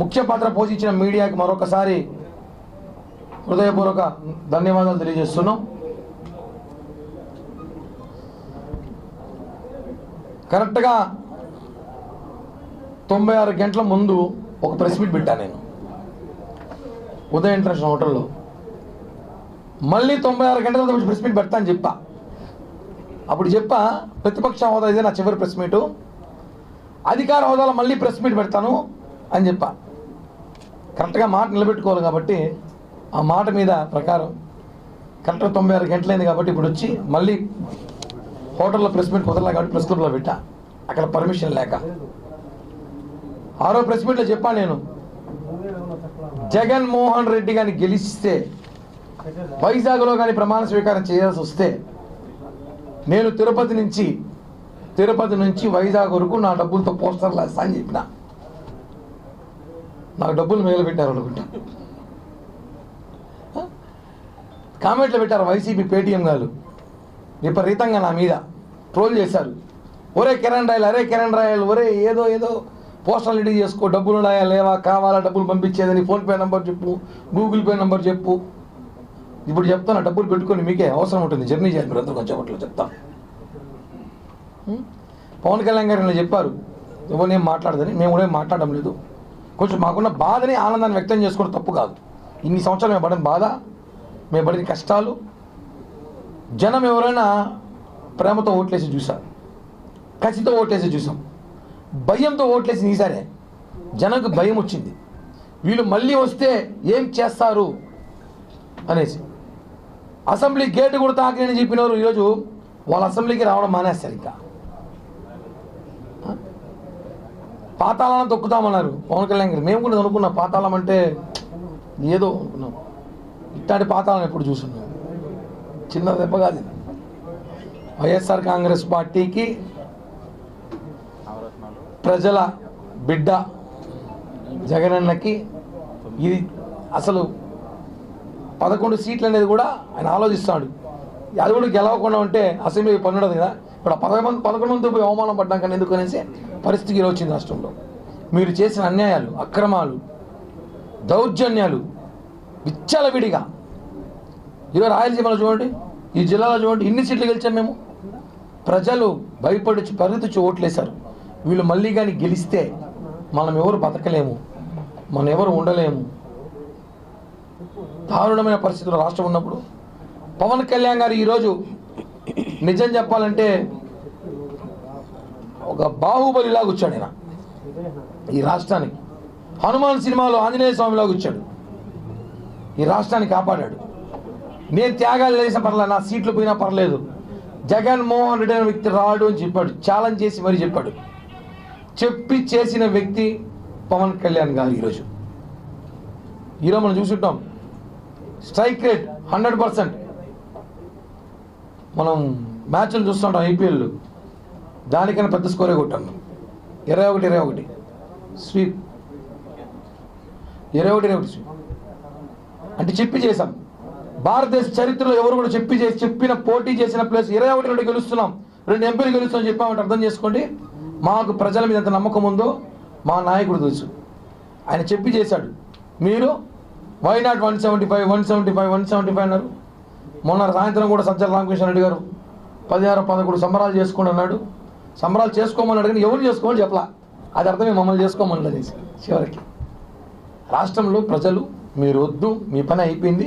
ముఖ్య పాత్ర పోషించిన మీడియాకి మరొకసారి హృదయపూర్వక ధన్యవాదాలు తెలియజేస్తున్నాం. కరెక్ట్గా 96 గంటల ముందు ఒక ప్రెస్ మీట్ పెట్టాను నేను ఉదయ ఇంటర్నేషనల్ హోటల్లో. మళ్ళీ 96 గంటల తర్వాత ప్రెస్ మీట్ పెడతా అని చెప్పా. అప్పుడు చెప్పా ప్రతిపక్ష హోదా ఇదే నా చివరి ప్రెస్ మీటు, అధికార హోదాలో మళ్ళీ ప్రెస్ మీట్ పెడతాను అని చెప్పా. కరెక్ట్గా మాట నిలబెట్టుకోవాలి కాబట్టి ఆ మాట మీద ప్రకారం కరెక్ట్గా 96 గంటలైంది కాబట్టి ఇప్పుడు వచ్చి మళ్ళీ హోటల్లో ప్రెస్ మీట్ కుదరలే కాబట్టి ప్రెస్ క్లబ్లో పెట్టా, అక్కడ పర్మిషన్ లేక. 6వ ప్రెస్ మీట్లో చెప్పాను నేను, జగన్మోహన్ రెడ్డి గారిని గెలిస్తే వైజాగ్లో కానీ ప్రమాణ స్వీకారం చేయాల్సి వస్తే నేను తిరుపతి నుంచి వైజాగ్ వరకు నా డబ్బులతో పోస్టర్లు వేస్తా అని చెప్పిన. నాకు డబ్బులు మిగిలిపెట్టారు అనుకుంటా. కామెంట్లు పెట్టారు వైసీపీ పేటీఎం గారు, విపరీతంగా నా మీద ట్రోల్ చేశారు. ఒరే కిరణ్ రాయల్ ఒరే ఏదో పోస్టర్లు రెడీ చేసుకో, డబ్బులు ఉన్నాయా లేవా, కావాలా డబ్బులు పంపించేదని ఫోన్పే నెంబర్ చెప్పు, గూగుల్ పే నెంబర్ చెప్పు. ఇప్పుడు చెప్తాను, డబ్బులు పెట్టుకొని మీకే అవసరం ఉంటుంది, జర్నీ చేయాలి మీరు అందరూ కొంచెం అట్లా చెప్తాను. పవన్ కళ్యాణ్ గారు ఇలా చెప్పారు, ఎవరినేం మాట్లాడదని. మేము కూడా ఏం మాట్లాడడం లేదు, కొంచెం మాకున్న బాధని ఆనందాన్ని వ్యక్తం చేసుకోవడం తప్పు కాదు. ఇన్ని సంవత్సరాలు మేము పడిన బాధ, మేము పడిన కష్టాలు, జనం ఎవరైనా ప్రేమతో ఓట్లేసి చూసారు, కసితో ఓట్లేసి చూసాం, భయంతో ఓట్లేసి ఈసారే జనంకు భయం వచ్చింది, వీళ్ళు మళ్ళీ వస్తే ఏం చేస్తారు అనేసి. అసెంబ్లీ గేటు కూడా తాకినని చెప్పినారు, ఈరోజు వాళ్ళ అసెంబ్లీకి రావడం మానేస్తారు. ఇంకా పాతాళాలను తొక్కుతామన్నారు పవన్ కళ్యాణ్ గారు. మేము కూడా అనుకున్నాం పాతాళం అంటే ఏదో అనుకున్నాం, ఇట్లాంటి పాతాళం ఎప్పుడు చూస్తున్నాం, చిన్న దెబ్బ కాదు. వైఎస్ఆర్ కాంగ్రెస్ పార్టీకి ప్రజల బిడ్డ జగనన్నకి ఇది అసలు 11 సీట్లు అనేది కూడా ఆయన ఆలోచిస్తాడు. అది కూడా గెలవకుండా ఉంటే అసెంబ్లీ పని ఉండదు కదా. ఇప్పుడు 11 మంది పోయి అవమానం పడ్డాం కానీ ఎందుకు అనేసి పరిస్థితి ఇలా వచ్చింది రాష్ట్రంలో. మీరు చేసిన అన్యాయాలు, అక్రమాలు, దౌర్జన్యాలు విచ్చలవిడిగా. ఈరోజు రాయలసీమలో చూడండి, ఈ జిల్లాలో చూడండి, ఇన్ని సీట్లు గెలిచాం మేము. ప్రజలు భయపడి పరిగెత్తి ఓట్లేశారు. వీళ్ళు మళ్ళీ కానీ గెలిస్తే మనం ఎవరు బతకలేము, మనం ఎవరు ఉండలేము. దారుణమైన పరిస్థితుల్లో రాష్ట్రం ఉన్నప్పుడు పవన్ కళ్యాణ్ గారు ఈరోజు నిజం చెప్పాలంటే ఒక బాహుబలిలాగా వచ్చాడు. ఆయన ఈ రాష్ట్రానికి హనుమాన్ సినిమాలో ఆంజనేయ స్వామిలాగా వచ్చాడు, ఈ రాష్ట్రాన్ని కాపాడాడు. నేను త్యాగాలు చేసిన పర్లేదు, నా సీట్లు పోయినా పర్లేదు, జగన్మోహన్ రెడ్డి అనే వ్యక్తి రాడు అని చెప్పాడు. ఛాలెంజ్ చేసి మరీ చెప్పాడు. చెప్పి చేసిన వ్యక్తి పవన్ కళ్యాణ్ గారు. ఈరోజు మనం చూసుంటాం, స్ట్రైక్ రేట్ 100%. మనం మ్యాచ్లు చూస్తుంటాం ఐపీఎల్, దానికన్నా పెద్ద స్కోరే కొట్టాం. 21 స్వీప్, 21 స్వీప్ అంటే చెప్పి చేశాం. భారతదేశ చరిత్రలో ఎవరు కూడా చెప్పిన పోటీ చేసిన ప్లేస్ 21 గెలుస్తున్నాం, 2 ఎంపీలు గెలుస్తామని చెప్పామంటే అర్థం చేసుకోండి మాకు ప్రజల మీద ఎంత నమ్మకం ఉందో మా నాయకుడు తెలుసు. ఆయన చెప్పి చేశాడు. మీరు వై నాట్ 175 అన్నారు. మొన్న సాయంత్రం కూడా సజ్జల రామకృష్ణ రెడ్డి గారు 16-11 సంబరాలు చేసుకోండి అన్నాడు. సంబరాలు చేసుకోమన్నాడు కానీ ఎవరు చేసుకోమని చెప్పలా. అది అర్థమే మమ్మల్ని చేసుకోమని అనేసి. చివరికి రాష్ట్రంలో ప్రజలు మీరు వద్దు, మీ పని అయిపోయింది,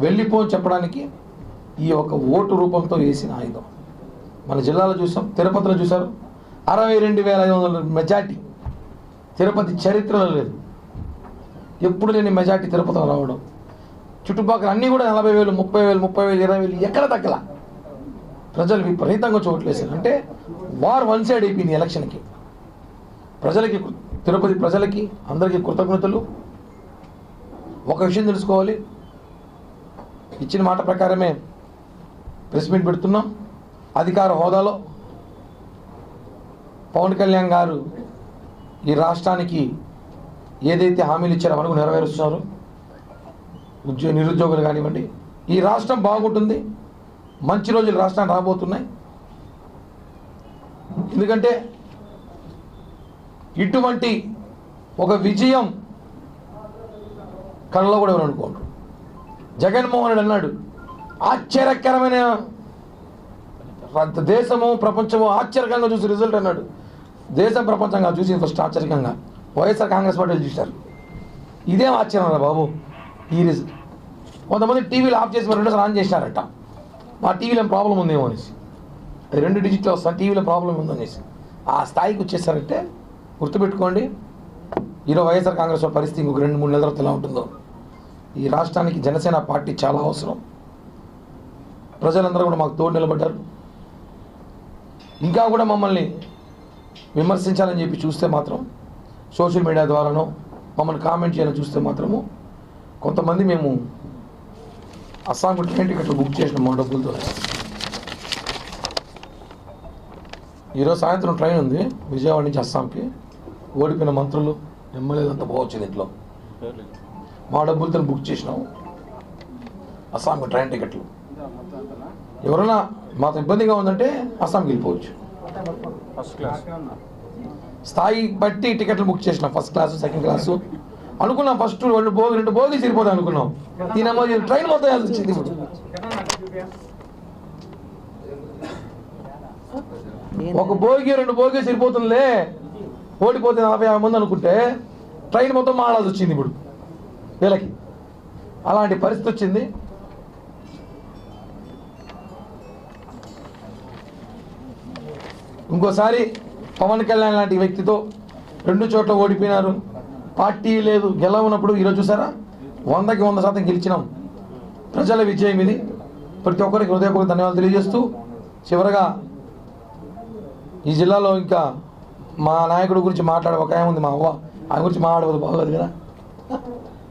వెళ్ళిపోని చెప్పడానికి ఈ ఒక ఓటు రూపంతో వేసిన ఆయుధం. మన జిల్లాలో చూసాం, తిరుపతిలో చూసారు, 62,500 మెజార్టీ. తిరుపతి చరిత్రలో లేదు, ఎప్పుడు లేని మెజార్టీ తిరుపతిలో రావడం. చుట్టుపక్కల అన్నీ కూడా 40,000, 30,000, 20,000 ఎక్కడ తగ్గల. ప్రజలు విపరీతంగా చోట్లేసారు. అంటే వార్ వన్ సైడ్ అయిపోయింది ఎలక్షన్కి. ప్రజలకి, తిరుపతి ప్రజలకి అందరికీ కృతజ్ఞతలు. ఒక విషయం తెలుసుకోవాలి, ఇచ్చిన మాట ప్రకారమే ప్రెస్ మీట్ పెడుతున్నాం. అధికార హోదాలో పవన్ కళ్యాణ్ గారు ఈ రాష్ట్రానికి ఏదైతే హామీలు ఇచ్చారో మనకు నెరవేరుస్తున్నారు. నిరుద్యోగులు కానివ్వండి, ఈ రాష్ట్రం బాగుంటుంది, మంచి రోజులు రాష్ట్రానికి రాబోతున్నాయి. ఎందుకంటే ఇటువంటి ఒక విజయం కళ్ళలో కూడా ఎవరు అనుకోండి. జగన్మోహన్ రెడ్డి అన్నాడు, ఆశ్చర్యకరమైన దేశము ప్రపంచము ఆశ్చర్యకంగా చూసి రిజల్ట్ అన్నాడు. దేశం ప్రపంచంగా చూసి ఫస్ట్ ఆశ్చర్యకంగా వైఎస్ఆర్ కాంగ్రెస్ పార్టీలు చూశారు. ఇదేం ఆశ్చర్యం రా బాబు ఈ రిజల్ట్. కొంతమంది టీవీలు ఆఫ్ చేసి మరి రెండోసారి ఆన్ చేశారట, మా టీవీలో ఏం ప్రాబ్లం ఉందేమో అనేసి. అది 2 డిజిట్లో వస్తాను, టీవీలో ప్రాబ్లం ఉందనేసి ఆ స్థాయికి వచ్చేసారంటే గుర్తుపెట్టుకోండి. ఈరోజు వైఎస్ఆర్ కాంగ్రెస్ పరిస్థితి ఇంకొక 2-3 నెలల తర్వాత ఎలా ఉంటుందో. ఈ రాష్ట్రానికి జనసేన పార్టీ చాలా అవసరం. ప్రజలందరూ కూడా మాకు తోడు నిలబడ్డారు. ఇంకా కూడా మమ్మల్ని విమర్శించాలని చెప్పి చూస్తే మాత్రం, సోషల్ మీడియా ద్వారానో మమ్మల్ని కామెంట్ చేయాలని చూస్తే మాత్రము, కొంతమంది మేము అస్సాంకు ట్రైన్ టికెట్లు బుక్ చేసిన మా డబ్బులతో. ఈరోజు సాయంత్రం ట్రైన్ ఉంది విజయవాడ నుంచి అస్సాంకి. ఓడిపోయిన మంత్రులు ఎమ్మెల్యేలు అంతా పోవచ్చు దీంట్లో. మా డబ్బులతో బుక్ చేసినాము అస్సాంకు ట్రైన్ టికెట్లు. ఎవరైనా మాకు ఇబ్బందిగా ఉందంటే అస్సాంకి వెళ్ళిపోవచ్చు. స్థాయి బట్టి టికెట్లు బుక్ చేసినాం. ఫస్ట్ క్లాసు, సెకండ్ క్లాసు అనుకున్నాం. ఫస్ట్ 2 బోగి సరిపోతాయి అనుకున్నాం. దీనమ్మో ట్రైన్ మొత్తం వేయాల్సి వచ్చింది. ఇప్పుడు ఒక బోగి 2 బోగి సరిపోతుందిలే, ఓడిపోతే 40-50 మంది అనుకుంటే ట్రైన్ మొత్తం మాడాల్సి వచ్చింది ఇప్పుడు వీళ్ళకి. అలాంటి పరిస్థితి వచ్చింది. ఇంకోసారి పవన్ కళ్యాణ్ లాంటి వ్యక్తితో 2 చోట్ల ఓడిపోయినారు. పార్టీ లేదు, గెలవనప్పుడు ఈరోజు చూసారా 100కి 100% గెలిచినాం. ప్రజల విజయం ఇది. ప్రతి ఒక్కరికి హృదయపూర్వక ధన్యవాదాలు తెలియజేస్తూ, చివరగా ఈ జిల్లాలో ఇంకా మా నాయకుడి గురించి మాట్లాడే ఒక ఆమె ఉంది, మా అవ్వ. ఆమె గురించి మాట్లాడవద్దు, బాగోదు కదా.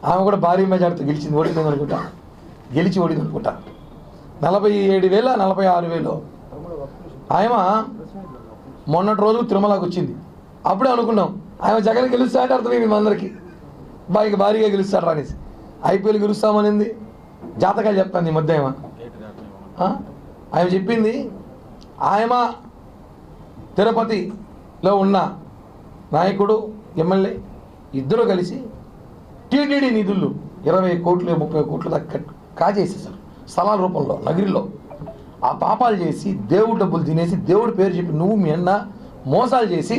ఆమె కూడా భారీ మెజార్టీతో గెలిచింది, ఓడిపోయింది అనుకుంటా. ఓడింది అనుకుంటా. 47,000 46,000. ఆమె మొన్నటి రోజు తిరుమలకి వచ్చింది. అప్పుడే అనుకున్నాం ఆమె జగన్ గెలుస్తా అంటే అర్థమైంది మా అందరికీ, బాగా భారీగా గెలుస్తాడు అనేసి. ఐపీఎల్ గెలుస్తామనింది, జాతకాలు చెప్తాను ఈ మధ్య. ఆమె చెప్పింది, ఆమె తిరుపతిలో ఉన్న నాయకుడు ఎమ్మెల్యే ఇద్దరు కలిసి టీటీడీ నిధులు 20 కోట్లు 30 కోట్లు దాకా కాజేసేసారు స్థలాల రూపంలో నగిరిలో. ఆ పాపాలు చేసి దేవుడు డబ్బులు తినేసి దేవుడి పేరు చెప్పి నువ్వు మీ అన్న మోసాలు చేసి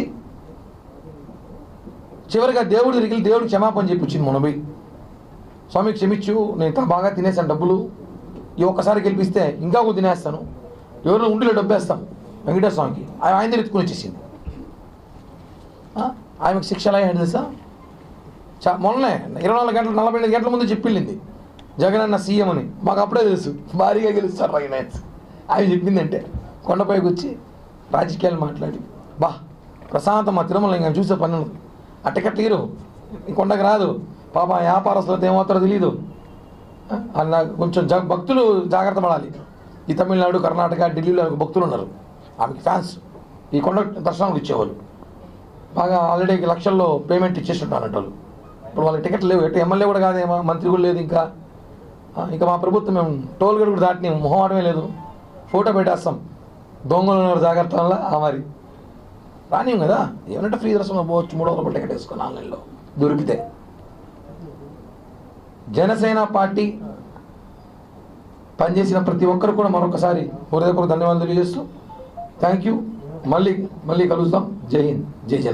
చివరిగా దేవుడి దగ్గరికి దేవుడికి క్షమాపణ చెప్పి వచ్చింది మొనబై. స్వామి క్షమించు, నేను ఇంత బాగా తినేసాను డబ్బులు, ఈ ఒక్కసారి గెలిపిస్తే ఇంకా కూడా తినేస్తాను, ఎవరిలో ఉండిలో డబ్బేస్తాను వెంకటేశ్వర స్వామికి. ఆయన దగ్గర ఎత్తుకుని వచ్చేసింది. ఆమెకు శిక్ష ఎలా అయ్యింది తెలుసా? మొన్నే 24 గంటలు 48 గంటల ముందు చెప్పిళ్ళింది జగన్ అన్న సీఎం అని. మాకు అప్పుడే తెలుసు భారీగా గెలుస్తారు ఆయన. ఆమె చెప్పిందంటే కొండపైకి వచ్చి రాజకీయాలు మాట్లాడి ప్రశాంతం మా తిరుమల ఇంకా చూసే పని ఉంది. ఆ టికెట్ తీరు కొండకు రాదు పాప, వ్యాపారస్తులతో ఏమవుతారో తెలియదు. అలా కొంచెం భక్తులు జాగ్రత్త పడాలి. ఈ తమిళనాడు, కర్ణాటక, ఢిల్లీలో భక్తులు ఉన్నారు, ఆమెకి ఫ్యాన్స్. ఈ కొండ దర్శనాలకు ఇచ్చేవాళ్ళు బాగా ఆల్రెడీ లక్షల్లో పేమెంట్ ఇచ్చేస్తుంటారు వాళ్ళు. ఇప్పుడు వాళ్ళకి టికెట్ లేవు. ఎటు ఎమ్మెల్యే కూడా కాదేమో, మంత్రి కూడా లేదు. ఇంకా మా ప్రభుత్వం మేము టోల్ గేట్ కూడా దాటిని మొహమాటమే లేదు, ఫోటో పెట్టేస్తాం. దొంగలు ఉన్నారు జాగ్రత్త వల్ల. మరి రానియం కదా, ఏమంటే ఫ్రీ దర్శనం పోవచ్చు, 300 రూపాయలు టికెట్ వేసుకొని ఆన్లైన్లో దొరికితే. జనసేన పార్టీ పనిచేసిన ప్రతి ఒక్కరు కూడా మరొకసారి హృదయపూర్వక ధన్యవాదాలు తెలియజేస్తూ థ్యాంక్ యూ. మళ్ళీ కలుద్దాం. జై హింద్, జై జగన్.